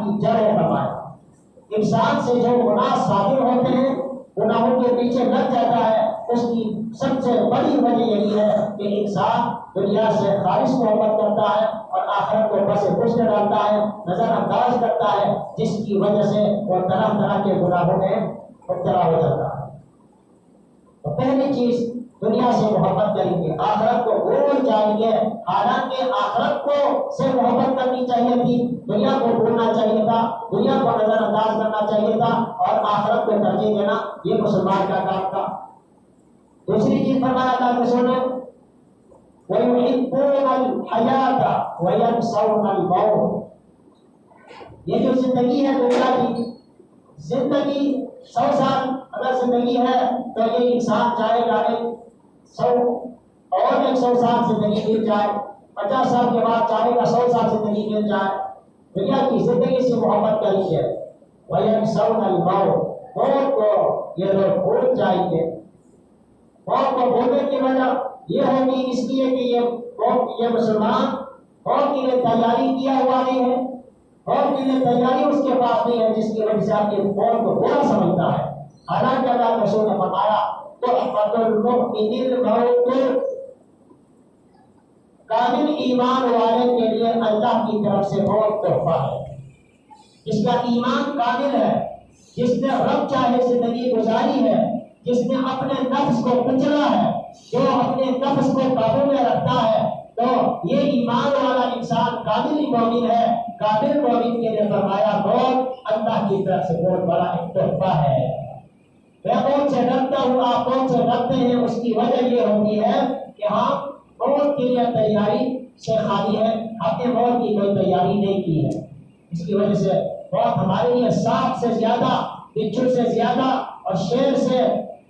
کی جڑ ہے فرمایا۔ انسان سے جو گناہ صادر ہوتے ہیں، گناہوں کے پیچھے لگ جاتا ہے، اس کی سب سے بڑی وجہ یہی ہے کہ انسان دنیا سے خالص محبت کرتا ہے اور آخرت کو پس پشت ڈالتا ہے، نظر انداز کرتا ہے، جس کی وجہ سے وہ طرح طرح کے گناہوں میں مبتلا ہو جاتا ہے۔ تو پہلی چیز دنیا سے محبت کریں گے، آخرت کو بھول جائیں گے، حالانکہ آخرت کو سے محبت کرنی چاہیے تھی، دنیا کو بھولنا چاہیے تھا، دنیا کو نظر انداز کرنا چاہیے تھا اور آخرت کو ترجیح دینا یہ مسلمان کا کام تھا۔ دوسری چیز فرمایا تھا رسول نے وَيُحِبُّونَ الْحَيَاةَ وَيَنْسَوْنَ الْمَوْتَ، یہ جو زندگی ہے دنیا کی زندگی 100 سال اگر زندگی ہے تو یہ انسان چاہے گا 100 سال زندگی مل جائے، 50 سال کے بعد چاہے گا 100 سال زندگی مل جائے، دنیا کی زندگی سے محبت کریں گے۔ وَيَنْسَوْنَ الْمَوْتَ، موت کو یہ لوگ بھول جائیں گے۔ موت کو بھولنے کی وجہ یہ ہوگی اس لیے کہ یہ مسلمان موت کے لیے تیاری کیا ہوا نہیں ہے، موت کے لیے تیاری اس کے پاس نہیں ہے، جس کی وجہ سے آپ کی موت کو برا سمجھتا ہے۔ حالانکہ اللہ کے رسول نے فرمایا تحفۃ المؤمن الموت، کامل ایمان والے کے لیے اللہ کی طرف سے موت تحفہ ہے۔ جس کا ایمان کامل ہے، جس نے رب چاہے زندگی گزاری ہے، جس نے اپنے نفس کو کچلا ہے، جو اپنے نفس کو قابو میں رکھتا ہے، تو یہ ایمان والا انسان کامل مومن ہے۔ کامل مومن کے لیے فرمایا موت اللہ کی طرف سے بہت بڑا ایک تحفہ ہے۔ میں موت سے ڈرتا ہوں، آپ موت سے ڈرتے ہیں، اس کی وجہ یہ ہوتی ہے کہ ہم موت کے لیے تیاری سے خالی ہے، ہم نے موت کی کوئی تیاری نہیں کی ہے۔ اس کی وجہ سے موت ہمارے لیے سانپ سے زیادہ، بچھو سے زیادہ اور شیر سے،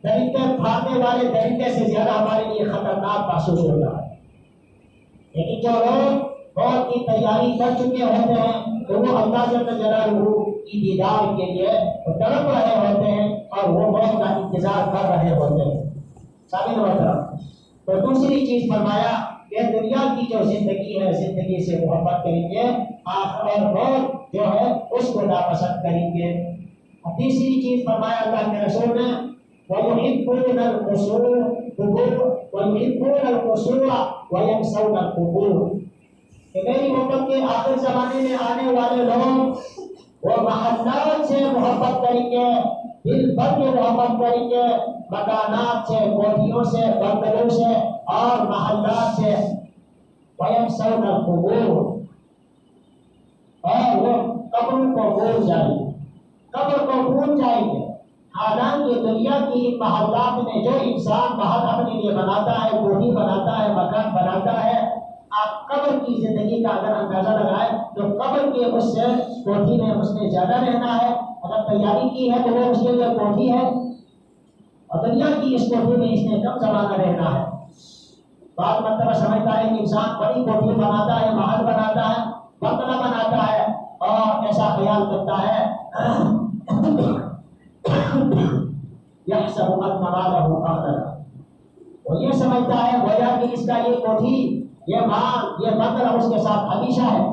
درندے کھانے والے درندے سے زیادہ ہمارے لیے خطرناک محسوس ہوتا ہے۔ لیکن جو لوگ موت کی تیاری کر چکے ہوتے ہیں تو وہ اللہ جل جلالہ کی دیدار کے لیے تڑپ رہے ہوتے ہیں اور وہ موت کا انتظار کر رہے ہوتے ہیں۔ سامعین محترم، تو دوسری چیز فرمایا کہ دنیا کی جو زندگی ہے، زندگی سے محبت کریں گے، اور موت جو ہے اس کو ناپسند کریں گے۔ تیسری چیز فرمایا اللہ کے رسول نے وَيُحِبُّونَ الْقُصُورَ وَيَنْسَوْنَ الْقُبُورَ، کہ میری امت کے آخر زمانے میں آنے والے لوگ وہ محلات سے محبت کریں گے، دل بھر کے محبت کریں گے، مکانات سے، کوٹھیوں سے، بنگلوں سے اور محلات سے، وَيَنْسَوْنَ الْقُبُورَ، اور وہ قبر کو بھول جائیں گے، قبر کو بھول جائیں گے۔ حالانکہ دنیا کی محلات میں جو انسان محل اپنے لیے بناتا ہے، کوٹھی بناتا ہے، مکان بناتا ہے، آپ قبر کی زندگی کا اگر اندازہ لگائیں تو قبر کے اس سے کوٹھی میں اس نے زیادہ رہنا ہے۔ اگر تیاری کی ہے تو وہ اس کے لیے کوٹھی ہے، اور دنیا کی اس کوٹھی میں اس نے کم زمانہ رہنا ہے۔ بعض مرتبہ سمجھتا ہے کہ انسان بڑی کوٹھی بناتا ہے، محل بناتا ہے، بنگلہ بناتا ہے اور ایسا خیال کرتا ہے یحسب ان مالہ اخلد، وہ یہ سمجھتا ہے گویا کہ اس کا یہ کوٹھی، یہ مال، یہ بنگلہ اس کے ساتھ ہمیشہ ہے،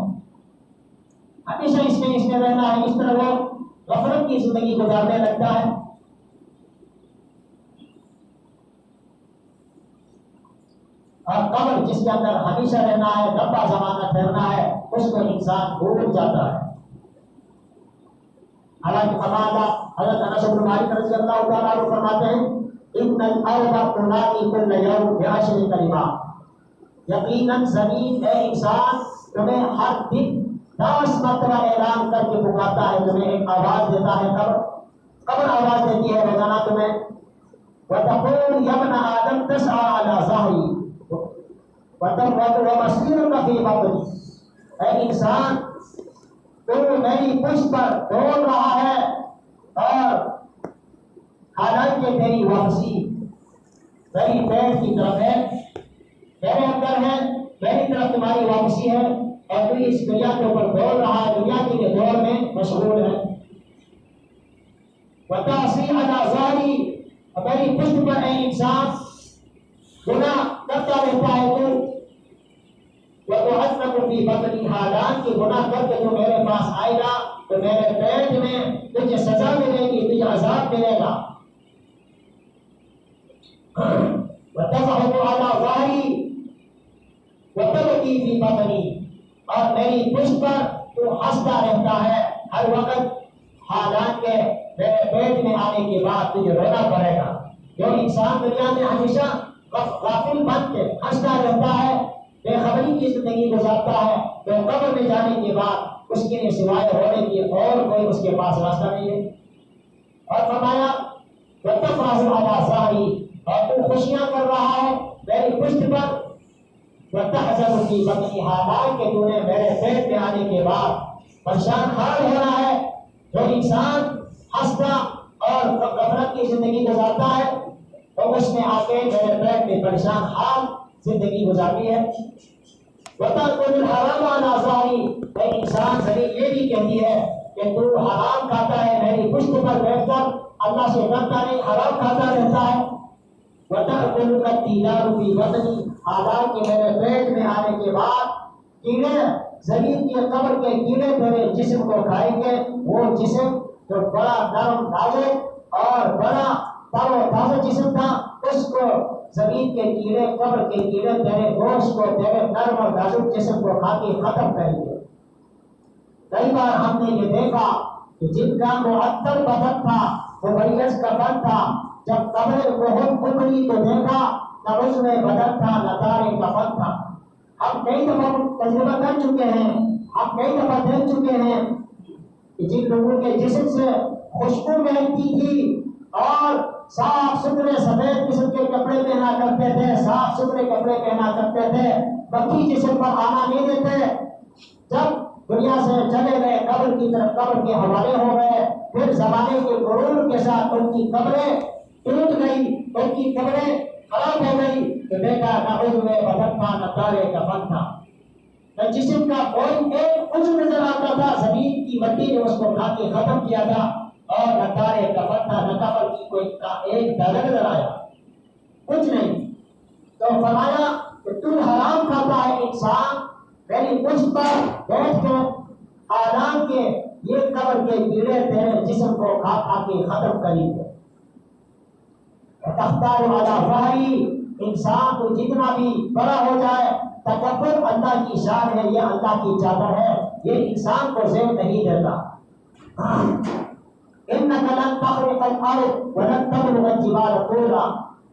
ہمیشہ اس میں رہنا ہے۔ اس طرح وہ غفلت کی زندگی گزارنے لگتا ہے۔ اور قبر جس کے اندر ہمیشہ رہنا ہے، لمبا زمانہ ٹھہرنا ہے، اس کو انسان بھول جاتا ہے۔ حالانکہ فرمایا حضرت انس بن مالک رضی اللہ تعالیٰ عنہ فرماتے ہیں ان الارض تنادی کل یوم بعشر کلمات، یقیناً زمین اے انسان تمہیں ہر دن 10 مرتبہ اعلان کر کے پکارتا ہے، تمہیں ایک آواز دیتا ہے، قبر آواز دیتی ہے روزانہ تمہیں، وتقول یا ابن آدم تسعى على ظهري ومسيرك في بطني، اے انسان تو میری پشت پر دوڑ رہا ہے اور حالانکہ تیری واپسی میری پیٹ کی طرف ہے، میرے اندر ہے، میری طرف تمہاری واپسی ہے، اور تو اس دنیا کے اوپر دوڑ رہا ہے، دنیا کے لیے دوڑ میں مشغول ہے۔ وتعصي على ظهري، اور میری پشت پر اے انسان گناہ کرتا رہتا ہے تو وَتُعَذَّبُ فِي بَطْنِي، حالانکہ گناہ کر کے تو میرے پاس آئے گا تو میرے پیٹ میں تجھے سزا ملے گی، تجھے عذاب ملے گا۔ وَتَضْحَكُ عَلَىٰ ظَهْرِي وَتَبْكِي فِي بَطْنِي، اور میری پشت پر تو ہنستا رہتا ہے ہر وقت، حالانکہ میرے پیٹ میں آنے کے بعد تجھے رونا پڑے گا۔ جو انسان دنیا میں ہمیشہ غافل بن کے ہنستا رہتا ہے، بے خبری کی زندگی گزارتا ہے، تو قبر میں جانے کے بعد اس کے لیے سوائے رونے کی اور کوئی اس کے پاس راستہ نہیں ہے۔ اور فرمایا وَتَفْرَحُ عَلَىٰ ظَهْرِي، اور تو خوشیاں کر رہا ہے میری پشت پر، وَتَحْزَنُ فِي بَطْنِي، حالانکہ تو نے میرے پیٹ میں آنے کے بعد پریشان حال ہو رہا ہے۔ جو انسان ہنستا اور غفلت کی زندگی گزارتا ہے تو اس نے آ کے میرے پیٹ میں پریشان حال زندگی گزارتی ہے۔ وَتَأْكُلُ الْحَرَامَ عَلَىٰ ظَهْرِي، ایک انسان زمین یہ بھی کہتی ہے کہ تو حرام کھاتا ہے میری پشت پر بیٹھ کر، اللہ سے ڈرتا نہیں، حرام کھاتا رہتا ہے۔ وَتَأْكُلُ الطِّيرَانُ فِي بَطْنِي، حالانکہ میرے پیٹ میں آنے کے بعد کیڑے زمین کے قبر کے کیڑے میرے جسم کو کھائیں گے، وہ جسم جو بڑا نرم نازک اور بڑا تر و تازہ جسم تھا، اس کو زمین کے کیڑے، قبر کے کیڑے تیرے گوشت کو، تیرے نرم اور نازک جسم کو کھا کے ختم کریں گے۔ کئی بار ہم نے یہ دیکھا کہ جن کا معطر بدن تھا وہ مریض کا بدن تھا، جب قبر بہت کھلی تو دیکھا نہ اس میں بدن تھا نہ تارے کفن تھا۔ ہم کئی دفعہ تجربہ کر چکے ہیں، ہم کئی دفعہ دیکھ چکے ہیں کہ جن لوگوں کے جسم سے خوشبو مہکتی تھی اور صاف ستھرے سفید قسم کے کپڑے پہنا کرتے تھے، صاف ستھرے کپڑے پہنا کرتے تھے، مکھی جسم پر آنا نہیں دیتے، جب دنیا سے چلے گئے قبر کی طرف، قبر کے حوالے ہو گئے، پھر زمانے کے غرور کے ساتھ ان کی قبریں ٹوٹ گئی، ان کی قبریں خراب ہو گئی، تو دیکھا نہ عضو میں بدن تھا نہ تارے کفن تھا، نہ جسم کا کوئی ایک عضو نظر آتا تھا، زمین کی مٹی نے اس کو کھا کے ختم کیا تھا، اور نہ تارے کفن تھا، نہ کفن کی کوئی ایک داغ نظر آیا، کچھ نہیں۔ تو فرمایا کہ تو حرام کھاتا ہے انسان میری پشت پر بیٹھ کر، حالانکہ یہ قبر کے کیڑے تیرے جسم کو کھا کھا کے ختم کریں گے۔ تختار والا ظاہری، انسان کو جتنا بھی بڑا ہو جائے، تکبر اللہ کی شان ہے، یہ اللہ کی چادر ہے، یہ انسان کو زیب نہیں دیتا۔ انک لن تخرق الارض ولن تبلغ الجبال طولا،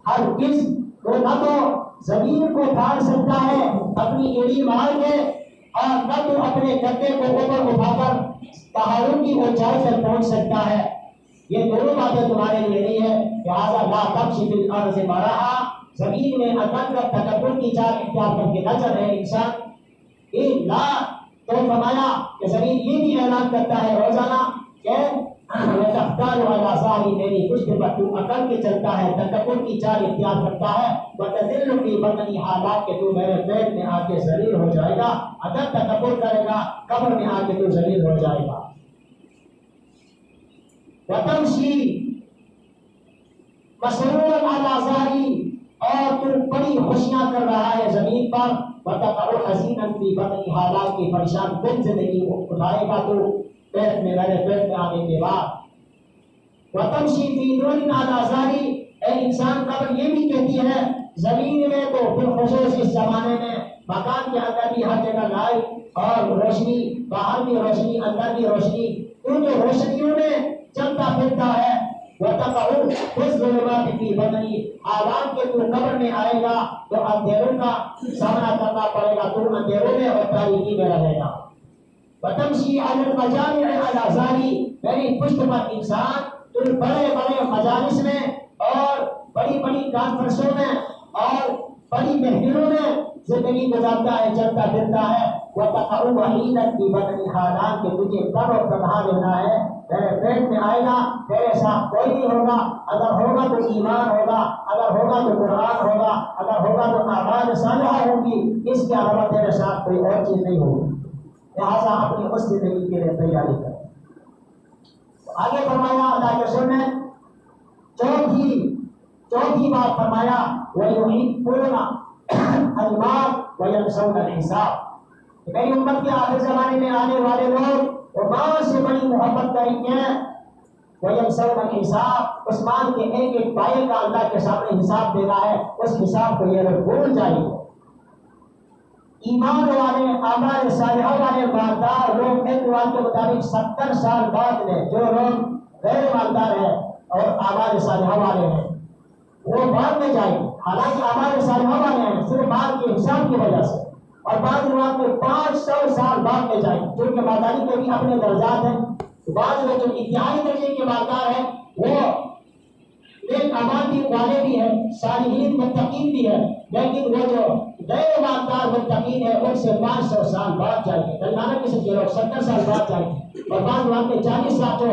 ہرگز تو نہ تو زمین کو پھاڑ سکتا ہے اپنی ایڑی مار کے، اور نہ تو اپنے گدے کو اوپر اٹھا کر پہاڑوں کی اونچائی پر پہنچ سکتا ہے۔ یہ دونوں باتیں تمہارے لیے نہیں ہے، لہٰذا لا تمشی فی الارض مرحا، زمین میں اٹک کر تکبر کی چال اختیار کر کے نہ چلے انسان۔ لا، تو فرمایا کہ زمین یہ بھی اعلان کرتا ہے روزانہ کہ وَتَخْتَارُ عَلَىٰ ظَهْرِي، میری پشت پر تو اکڑ کے چلتا ہے، تکبر کی چال اختیار کرتا ہے، وَتَذِلُّ فِي بَطْنِي، حالانکہ تو میرے پیٹ میں آ کے ذلیل ہو جائے گا، اگر تکبر کرے گا قبر میں آ کے تو ذلیل ہو جائے گا۔ وَتَمْشِي مَسْرُورًا عَلَىٰ ظَهْرِي، اور تو بڑی خوشیاں کر رہا ہے زمین پر، وَتَقَعُ حَزِينًا فِي بَطْنِي، حالانکہ پریشان کن زندگی کو اٹھائے گا تو پیٹ میں، میرے پیٹ میں آنے کے بعد۔ وَتَمْشِي فِي نُورٍ عَلَىٰ ظَهْرِي، اے انسان قبر یہ بھی کہتی ہے زمین میں تو بالخصوص اس زمانے میں مکان کے اندر بھی ہر جگہ لائٹ اور روشنی، باہر بھی روشنی اندر بھی روشنی، ان جو روشنیوں میں چلتا پھرتا ہے۔ وَتَقَعُ فِي الظُّلُمَاتِ فِي بَطْنِي، حالانکہ تو قبر میں آئے گا تو اندھیروں کا سامنا کرنا پڑے گا، تو اندھیروں میں اور تاریکی میں رہے گا۔ وَتَمْشِي عَلَى الْمَجَامِعِ عَلَىٰ ظَهْرِي، میری پشت پر انسان تو بڑے بڑے مجالس میں اور بڑی بڑی کانفرنسوں میں اور بڑی محفلوں میں زندگی گزارتا ہے، چلتا پھرتا ہے۔ وَتَقَعُ وَحِيدًا فِي بَطْنِي، حالانکہ تجھے تر و تنہا رہنا ہے، تیرے پیٹ میں آئے گا، تیرے ساتھ کوئی نہیں ہوگا، اگر ہوگا تو ایمان ہوگا، اگر ہوگا تو قرآن ہوگا، اگر ہوگا تو اعمال صالحہ ہوگی، اس کے علاوہ تیرے ساتھ کوئی اور چیز نہیں ہوگی، لہٰذا اپنی اس زندگی کے لیے تیاری کر۔ آگے فرمایا اللہ کے رسول نے چوتھی بات فرمایا وَيُحِبُّونَ الْمَالَ وَيَنْسَوْنَ الْحِسَابَ، میری امت کے آخر زمانے میں آنے والے لوگ وہ مال سے بڑی محبت کریں گے وَيَنْسَوْنَ الْحِسَابَ، عثمان کے ایک ایک پائے کا اللہ کے سامنے حساب دینا ہے، اس حساب کو یہ لوگ بھول جائیں گے۔ ایمان والے اعمال صالحہ والے مالدار لوگ ایک روایت کے مطابق 70 سال بعد میں جو لوگ غیر مالدار ہیں اور اعمال صالحہ والے ہیں وہ بعد میں جائیں گے، حالانکہ اعمال صالحہ والے ہیں صرف مال کے حساب کی وجہ سے، اور بعض روایت میں 500 سال بعد میں جائیں گے، کیونکہ مالداری کے بھی اپنے درجات ہیں۔ بعض لوگ جو انتہائی درجے کے مالدار ہیں وہ ایک اعمال بھی والے بھی ہیں، صالحین متقین بھی ہیں، لیکن وہ جو غیر مالدار متقین ہیں ان سے 500 سال بعد جائیں گے، درمیانہ کسی کے لوگ 70 سال بعد جائیں گے، اور بعض روایت میں 40 سال جو